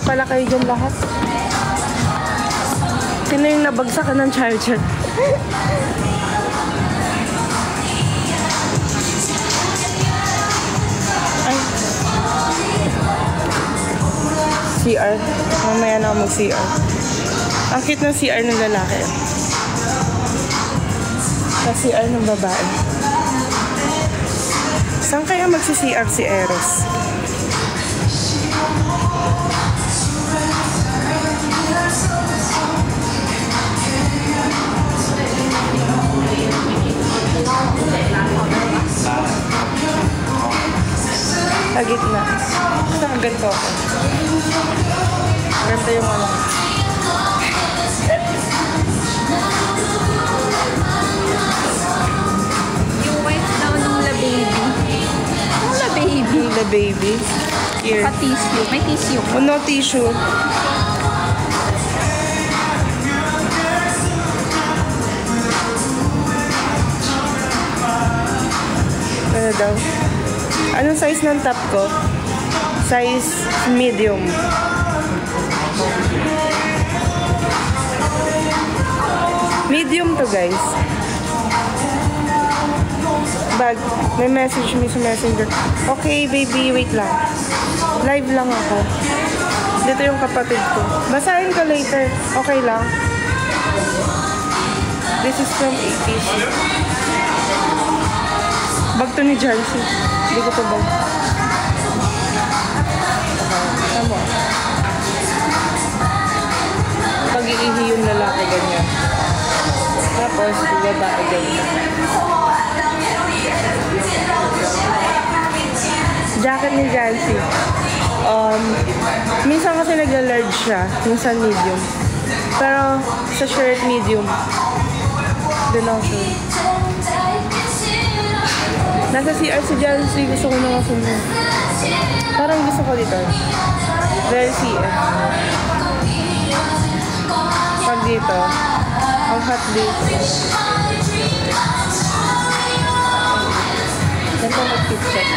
[SPEAKER 1] pala kayo dyan lahat. Sino yung nabagsakan ng charger? Ay. CR. Mamaya na ako mag-CR. Ang cute ng CR ng lalaki. Sa CR ng babae. Saan kaya magsi-CR si Eros? Sa gitna. Saan ganito ako? Ganda yung ano.
[SPEAKER 3] Yung white daw ng La Baby. Yung La Baby.
[SPEAKER 1] The baby. Here.
[SPEAKER 3] Pa-tissue. May tissue.
[SPEAKER 1] Oh, no tissue. Ano daw? Anong size ng top ko? Size medium. Medium to, guys. Bag. May message me sa messenger. Okay, baby, wait lang. Live lang ako. Dito yung kapatid ko. Basahin ko later. Okay lang. This is from 80s. Bag to ni Jersey. Hindi ko to bag. Okay. Tama. Pag iihi yung lalaki, ganyan. Tapos, babae ganyan. Jacket ni Jersey. Minsan kasi nagla-large siya. Minsan medium. Pero, sa shirt, medium. Doon ako sure. Nasa CR si Jersey, gusto ko na sumunod. Parang gusto ko dito. Very CR. Pag dito, ang hot dito. Ganito mag-tip check.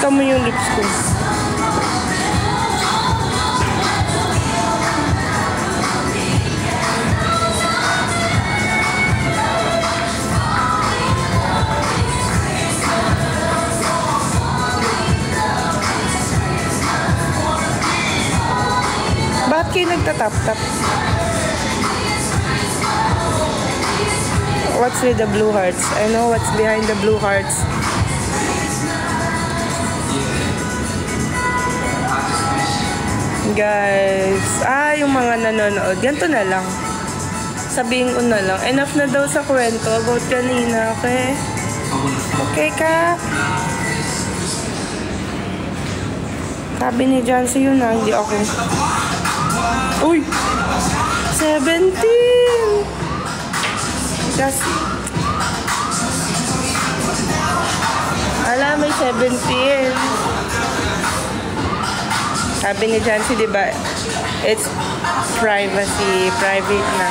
[SPEAKER 1] Ito mo yung lips ko. Bakit kayo nagtatap-tap? What's with the blue hearts? I know what's behind the blue hearts. Guys, yung mga nanonood, ganito na lang. Sabihin ko na lang, enough na daw sa kwento about kanina, okay? Okay ka? Sabi ni Jancy yun na, hindi ako. Uy! 17! Just... Ala, may 17. Sabi ni Jancy, di ba? It's privacy, private na.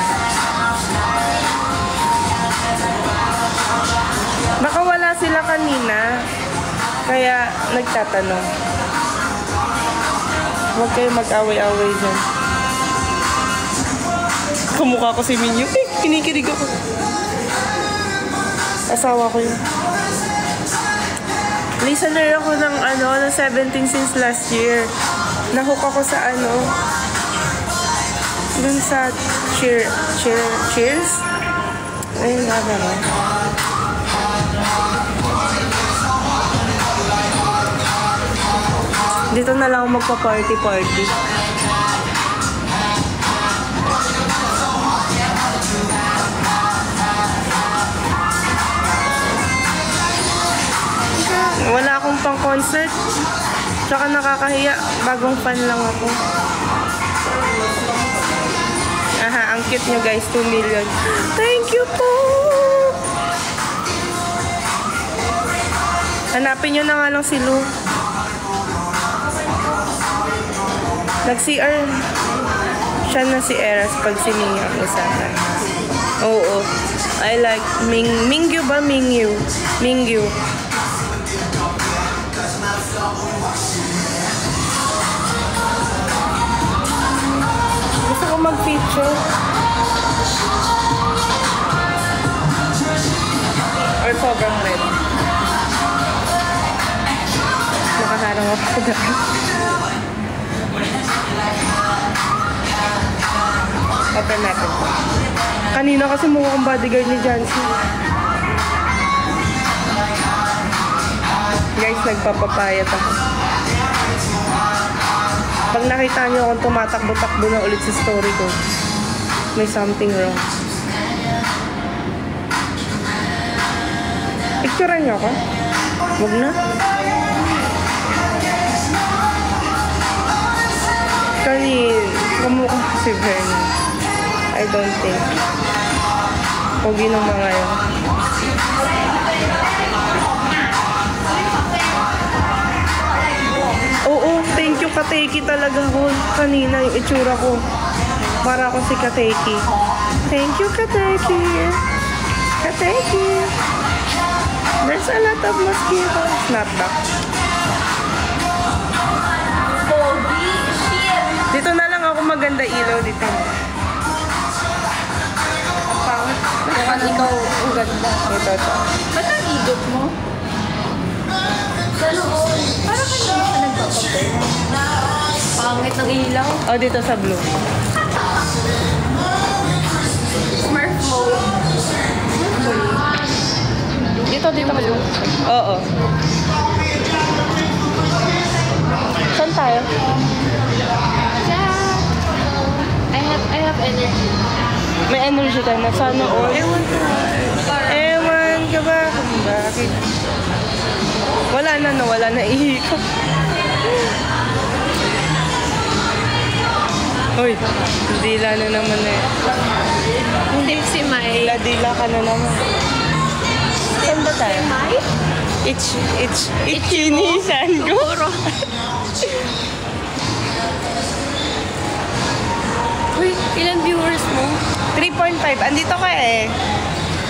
[SPEAKER 1] Baka wala sila kanina, kaya nagtatanong. Huwag kayo mag-away-away dyan. Kamukha ko si Minyo. Kinikilig ako. Asawa ko yun. Listener ako ng ng 17 since last year. Nahook ako sa dun sa Cheers. Ayun nga ba? Dito na lang ako magpa-party-party. Wala akong pang-concert. Tsaka nakakahiya. Bagong fan lang ako. Aha, ang cute nyo guys. 2 million. Thank you po! Hanapin nyo na nga lang si Lou. Nag-CR siya na si Eras pag si Mingyu ang usapan. Oo. I like Mingyu ba? Mingyu. Gusto ko mag-feature. Or sobrang red. Nakaharang ako dahil. Open natin. Kanina kasi mukhang bodyguard ni Jancy. Guys, nagpapapayat ako. Pag nakita niyo akong tumatakbo-takbo na ulit sa story ko, may something wrong. Picturean niyo ako? Huwag na. Kamukha si Vernon. I don't think. Pogi ng mga yun. Oo, thank you Kateki talaga ko. Kanina yung itsura ko. Para ako si Kateki. Thank you Kateki. Kateki. There's a lot of mosquitoes. Snapback. Dito na lang ako maganda ilaw dito.
[SPEAKER 3] Mukhang ikaw ang ganda.
[SPEAKER 1] Ito.
[SPEAKER 3] Ba't ang igop mo? Sa loob. Parang kanina ka nagpapapay. Pangit ng ilaw.
[SPEAKER 1] Oh, dito sa blue.
[SPEAKER 3] Smurf mode.
[SPEAKER 1] Dito blue. Oo. Saan tayo?
[SPEAKER 3] I have energy.
[SPEAKER 1] May energy ka na. Sana all. Ewan ka ba? Bakit? Wala na ihika. Uy, dila na naman eh.
[SPEAKER 3] Hindi si Mai.
[SPEAKER 1] Dila ka na naman. Saan ba tayo?
[SPEAKER 3] Mai?
[SPEAKER 1] Ichinisan ko.
[SPEAKER 3] Uy, ilan viewers mo?
[SPEAKER 1] 3.5. Andito ka eh.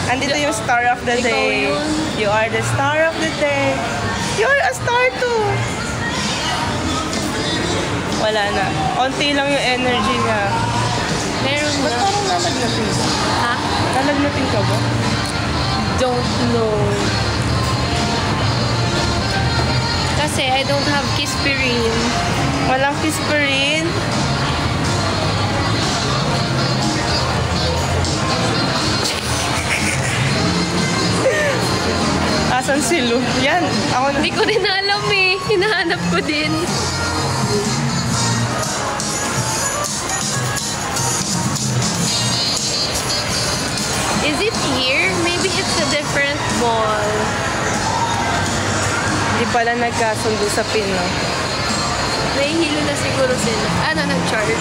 [SPEAKER 1] Andito yung star of the day. You are the star of the day. You are a star too. Wala na. Onti lang yung energy niya.
[SPEAKER 3] Meron
[SPEAKER 1] Ba't
[SPEAKER 3] na.
[SPEAKER 1] parang nalagnatin?
[SPEAKER 3] Ha?
[SPEAKER 1] Nalagnatin ka ba?
[SPEAKER 3] Don't know. Kasi I don't have Kispirin.
[SPEAKER 1] Walang Kispirin? Asan si Lu? Yan. Ako na.
[SPEAKER 3] Hindi ko rin alam eh. Hinahanap ko din. Is it here? Maybe it's a different mall.
[SPEAKER 1] Hindi pala nagkasundo sa pin, no?
[SPEAKER 3] Nahihilo na siguro sila. Ano, nag-charge?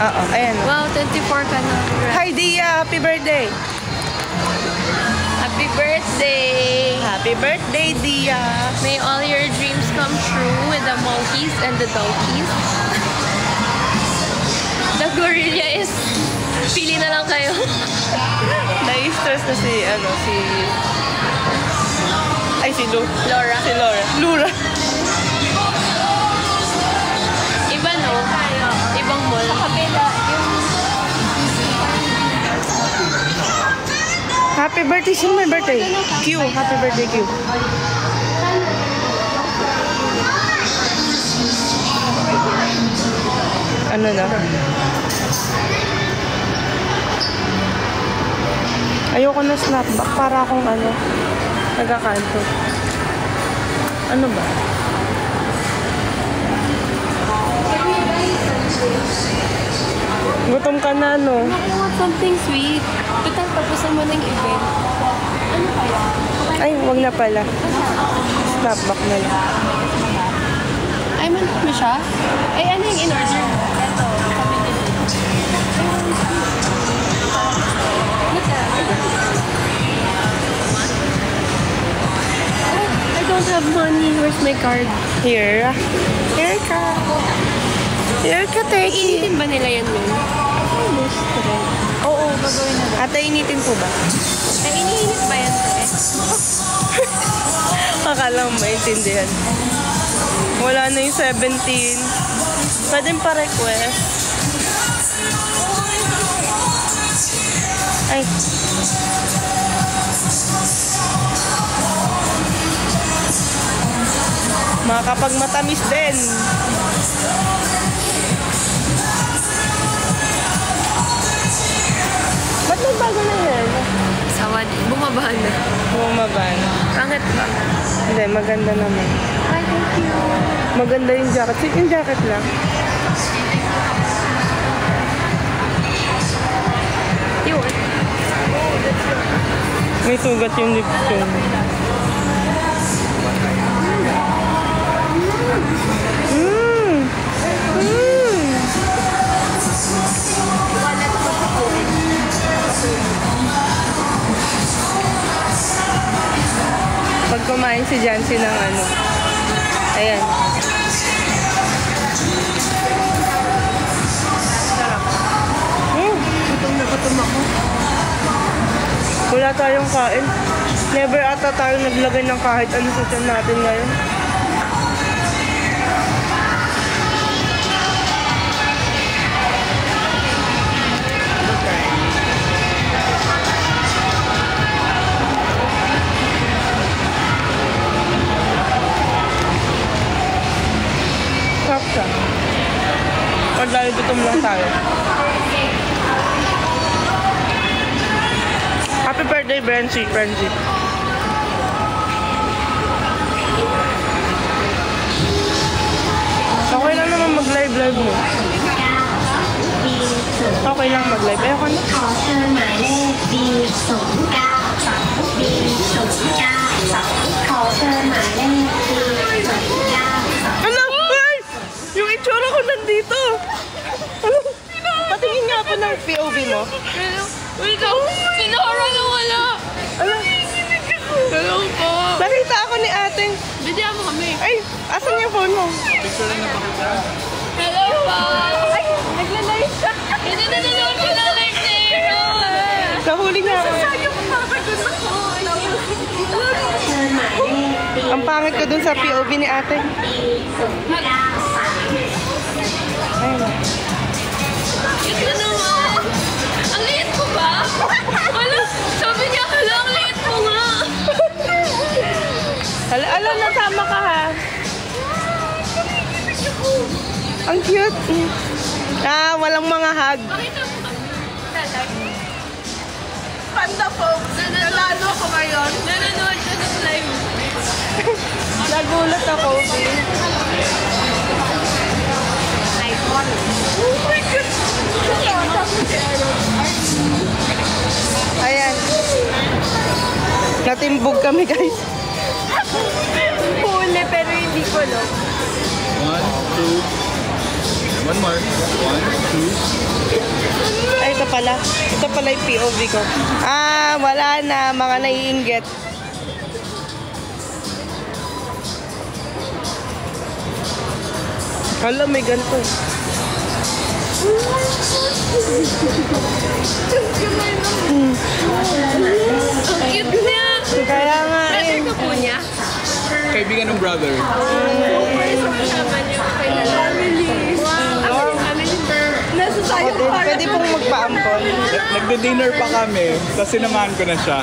[SPEAKER 1] Oo, ayan.
[SPEAKER 3] Wow, 24 ka na.
[SPEAKER 1] Hi, Dia! Happy birthday!
[SPEAKER 3] Happy birthday!
[SPEAKER 1] Happy birthday, Dia!
[SPEAKER 3] May all your dreams come true with the monkeys and the donkeys. The gorilla is... Pili na lang kayo.
[SPEAKER 1] Na-stress na si Lu.
[SPEAKER 3] Laura.
[SPEAKER 1] Si Laura. Lura.
[SPEAKER 3] Iba no? Ibang mall. Sa kabila, yung...
[SPEAKER 1] Happy birthday! Sino may birthday? Q. Happy birthday, Q. Ano na? Ayoko na snapback para akong nagkakanto. Ano ba? Gutom ka na, no?
[SPEAKER 3] I want something sweet. Total, tapusan mo ng event. Ano kaya?
[SPEAKER 1] Ay, wag na pala. Snapback na lang.
[SPEAKER 3] Ay, manok mo siya? Ay, ano yung in-order? Ito. I don't have money. Where's my card?
[SPEAKER 1] Here. Here ka. You're kateki.
[SPEAKER 3] Initin ba nila yan nun?
[SPEAKER 1] Oo, gagawin na. Ate, initin po ba?
[SPEAKER 3] Ay, iniinit ba yan?
[SPEAKER 1] Akala mo maintindihan. Wala na yung 17. Pwede pa request. Ay. Makakapagmatamis din. Ba't nagbago na yan?
[SPEAKER 3] Sawa din. Bumaba na.
[SPEAKER 1] Bumaban.
[SPEAKER 3] Pangit ba?
[SPEAKER 1] Hindi, maganda naman.
[SPEAKER 3] Ay, thank you.
[SPEAKER 1] Maganda yung jacket. Sige, yung jacket lang.
[SPEAKER 3] Yun.
[SPEAKER 1] May sugat yung lips ko. Pag kumain si Jancy ng ano. Ayan.
[SPEAKER 3] Gutom na gutom ako.
[SPEAKER 1] Wala tayong kain. Never ata tayo naglagay ng kahit ano sa tiyan natin ngayon. Saksa. Pag dahil gutom lang tayo. Happy birthday, Brenzy. Okay lang naman mag-live mo. Okay lang mag-live. Ayoko na.
[SPEAKER 2] 考生买เลข B09 B09考生买เลข B09
[SPEAKER 1] Ano? Ay! Yung itsura ko nandito. Ano? Patingin nga po ng POV mo.
[SPEAKER 3] Wait lang. Sinora na wala.
[SPEAKER 1] Ano?
[SPEAKER 3] Hello po.
[SPEAKER 1] Nakita ako ni ate.
[SPEAKER 3] Bidya mo kami.
[SPEAKER 1] Ay! Asan yung phone mo?
[SPEAKER 3] Hello po. Ay, nagla-live siya. Hindi na nanonood siya ng live niya.
[SPEAKER 1] Nahuli niya ako.
[SPEAKER 3] Sayang makakagusto ko.
[SPEAKER 1] Ang pangit ko dun sa POV ni ate. Ayun.
[SPEAKER 3] Ito naman. Ang liit ko ba? Wala. Sabi niya, hala, ang liit mo nga.
[SPEAKER 1] Ala, nasama ka ha. Ang cute. Walang mga hug.
[SPEAKER 3] Pakita mo kami. Tatay.
[SPEAKER 1] Panda folks. Nalalo ko ngayon.
[SPEAKER 3] Nanonood siya ng live.
[SPEAKER 1] Nagulat ako.
[SPEAKER 3] iPhone.
[SPEAKER 1] Oh my God. Ayan. Natimbog kami guys. Huli pero hindi ko no.
[SPEAKER 4] 1, 2. One more. 1, 2.
[SPEAKER 1] Ay, ito pala. Ito pala yung POV ko. Wala na. Mga naiinggit. Hala, may ganito.
[SPEAKER 3] Ang cute niya.
[SPEAKER 1] Kaya nga
[SPEAKER 3] Brother
[SPEAKER 1] eh.
[SPEAKER 3] ka po niya?
[SPEAKER 4] Kaibigan ng brother.
[SPEAKER 3] Kasama niyo kay family. Wow. Ako yung family. Nasa tayo
[SPEAKER 1] Pwede, pwede pong magpaampon.
[SPEAKER 4] Nagde-dinner pa kami, tapos sinamahan ko na siya.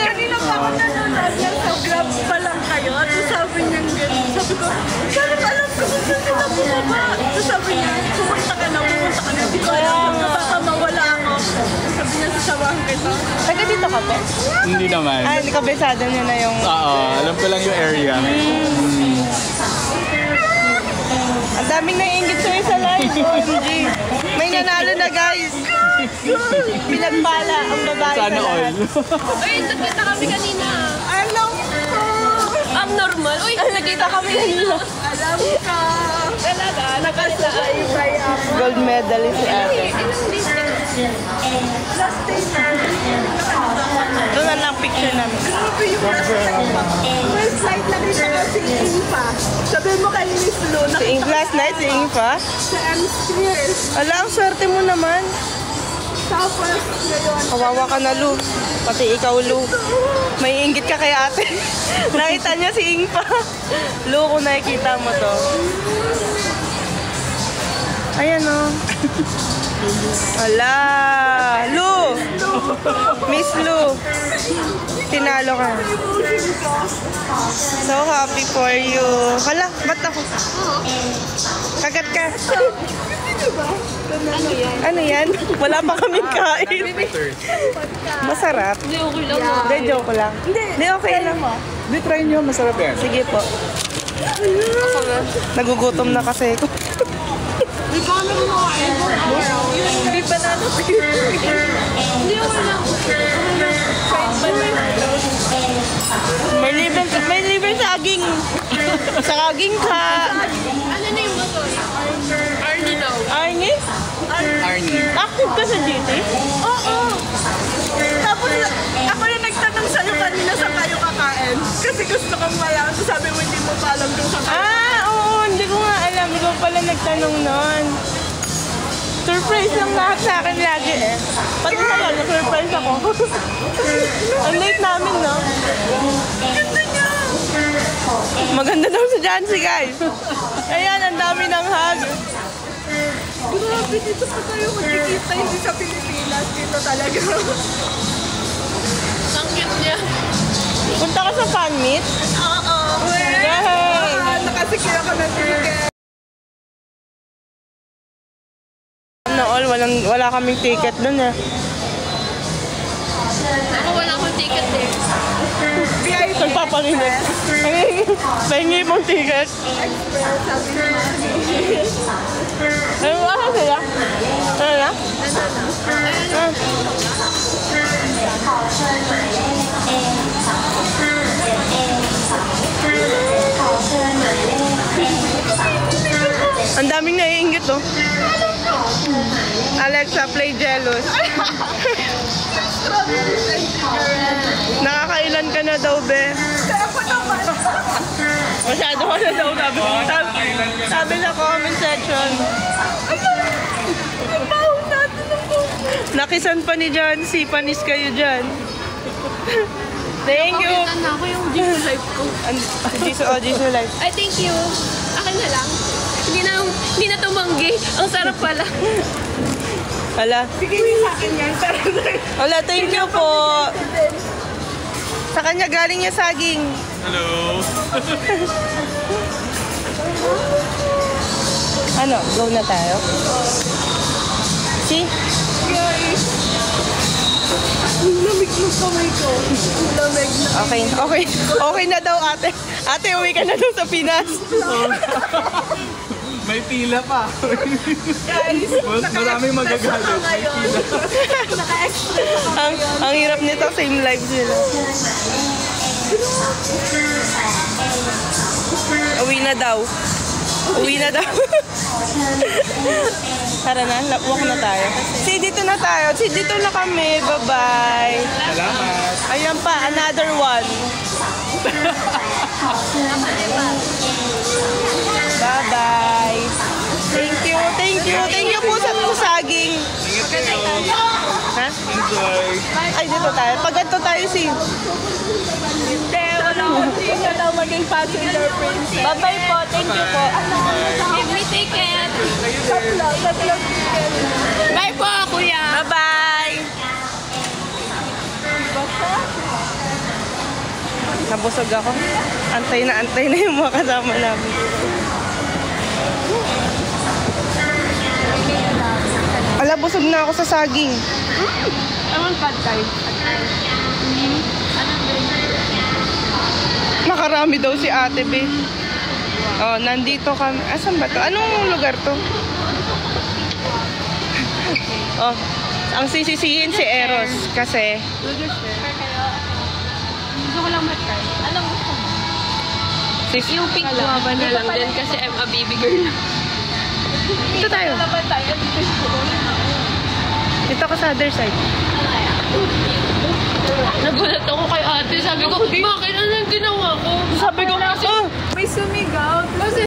[SPEAKER 1] Kanina pa ako nanonood niya sa Grab pa lang kayo. At sabi niya gano'n. Sabi ko, bakit alam ko kung saan sila bumaba? At sabi niya, pumunta ka na. Hindi ko alam na baka mawala ako. Sabi niya, sasamahan kita. Taga dito ka ba?
[SPEAKER 4] Hindi naman.
[SPEAKER 1] Hindi kabisado niya na yung...
[SPEAKER 4] Oo, alam ko lang yung area.
[SPEAKER 1] Ang daming naiingit sa'yo sa live. OMG. May nanalo na guys. Pinagpala ang babae sa
[SPEAKER 4] Sana all.
[SPEAKER 1] lahat.
[SPEAKER 3] Uy, nagkita kami kanina.
[SPEAKER 1] Alam ko.
[SPEAKER 3] Ang normal. Uy,
[SPEAKER 1] Nakita kami kanina.
[SPEAKER 3] alam ka. Talaga, nakasaibay ako.
[SPEAKER 1] Gold medalist si ate.
[SPEAKER 3] Ilang days ka na?
[SPEAKER 1] Doon na lang picture namin.
[SPEAKER 5] First night nakita ko si Infa. Sabi mo kay Miss Lu,
[SPEAKER 1] Si Ing last night, si Ingfa.
[SPEAKER 5] sa M-Spheres.
[SPEAKER 1] Ala, ang swerte mo naman.
[SPEAKER 5] Tapos ngayon,
[SPEAKER 1] Kawawa ka na, Lu. Pati ikaw, Lu. May inggit ka kay ate. Nakita niya si Ingfa. Lu, kung nakikita mo to. Ayan, o. Ala. Lu. Miss Lu. Tinalo ka. So happy for you. Hala, ba't ako? Kagat ka. Ano yan? Wala pa kaming kain. Masarap.
[SPEAKER 3] Hindi, okay lang.
[SPEAKER 1] Hindi, joke lang. Hindi, okay lang.
[SPEAKER 4] Hindi, try nyo. Masarap yan.
[SPEAKER 1] Sige po. Nagugutom na kasi ako.
[SPEAKER 3] Hindi pa kami kumakain. Hindi pa natin. Hindi, okay lang.
[SPEAKER 1] May liver saging. Saging ka.
[SPEAKER 3] Ano na yung motor? Arnie daw.
[SPEAKER 1] Arnie?
[SPEAKER 4] Arnie.
[SPEAKER 1] Active ka sa GT?
[SPEAKER 5] oo. Tapos ako na nagtanong sa'yo kanina saan kayo kakain. Kasi gusto kong malaman. Sabi mo hindi mo pa alam kung saan kayo.
[SPEAKER 1] Oo. Hindi ko nga alam. Ikaw pala nagtanong nun. Surprise lang lahat sa akin lagi eh. Pati sa'yo, na-surprise ako. Ang late namin, no? Maganda daw sa Jancy, guys. Ayan, ang dami ng hug.
[SPEAKER 5] Grabe, dito pa tayo magkikita. Hindi sa Pilipinas. Dito talaga.
[SPEAKER 3] Ang cute niya.
[SPEAKER 1] Punta ka sa fan meet?
[SPEAKER 5] Oo.
[SPEAKER 1] Yay!
[SPEAKER 5] Nakasikil ako ng ticket.
[SPEAKER 1] Wala kaming ticket dun eh.
[SPEAKER 3] Ako wala akong ticket eh.
[SPEAKER 1] Nagpaparinig. Pahingi mong ticket. Ay, wala sila. Ano na? Ang daming naiinggit oh. Alexa, play Jealous. Nakakailan ka na daw, be? Masyado ka na daw, sabi sa comment section. Nakisan pa ni Jancy, panis kayo dyan. Thank you.
[SPEAKER 3] Pakitan na ako yung Jisoo life ko.
[SPEAKER 1] Jisoo life.
[SPEAKER 3] Ay, thank you. Akin na lang. Hindi na tumanggi. Ang sarap pala.
[SPEAKER 1] Hala.
[SPEAKER 5] Sige, sa akin yan.
[SPEAKER 1] Hala, thank you po. Sa kanya galing niya saging.
[SPEAKER 4] Hello.
[SPEAKER 1] Ano, go na tayo? See?
[SPEAKER 5] Guys. Lamig ng kamay ko. Lamig na.
[SPEAKER 1] Okay na daw ate. Ate, uwi ka na daw sa Pinas.
[SPEAKER 4] May pila pa.
[SPEAKER 5] Guys,
[SPEAKER 4] Maraming magagalit. May pila.
[SPEAKER 5] naka-extra ako.
[SPEAKER 1] ang hirap nito, same lives nila. Uwi na daw. Tara na, walk na tayo. See, dito na tayo. See, dito na kami. Bye-bye.
[SPEAKER 4] Salamat.
[SPEAKER 1] Ayan pa, another one. Bye-bye. Thank you po sa saging.
[SPEAKER 4] Ingat kayo.
[SPEAKER 1] Ha?
[SPEAKER 4] Enjoy.
[SPEAKER 1] Ay, dito tayo. Pag ganito tayo, see.
[SPEAKER 5] Hindi, wala akong tingin daw maging passenger princess.
[SPEAKER 1] Bye-bye po. Thank you po.
[SPEAKER 3] Give me ticket.
[SPEAKER 5] Tatlo.
[SPEAKER 3] Bye po, kuya.
[SPEAKER 1] Bye-bye. Nabusog ako. Antay na yung mga kasama namin. Ala, busog na ako sa saging.
[SPEAKER 3] Anong pad thai?
[SPEAKER 1] Nakarami daw si Ate B. Oh, nandito kami. Asan ba to? Anong lugar to? Oh, ang sisisihin si Eros kasi
[SPEAKER 3] Gusto ko lang matry. Anong gusto mo? Yung pink guava na lang din kasi I'm a baby girl.
[SPEAKER 1] Dito tayo. Dito ka sa other side.
[SPEAKER 3] Nagulat ako kay ate. Sabi ko, bakit? Ano yung ginawa ko?
[SPEAKER 1] Sabi ko,
[SPEAKER 5] May sumigaw.
[SPEAKER 3] Kasi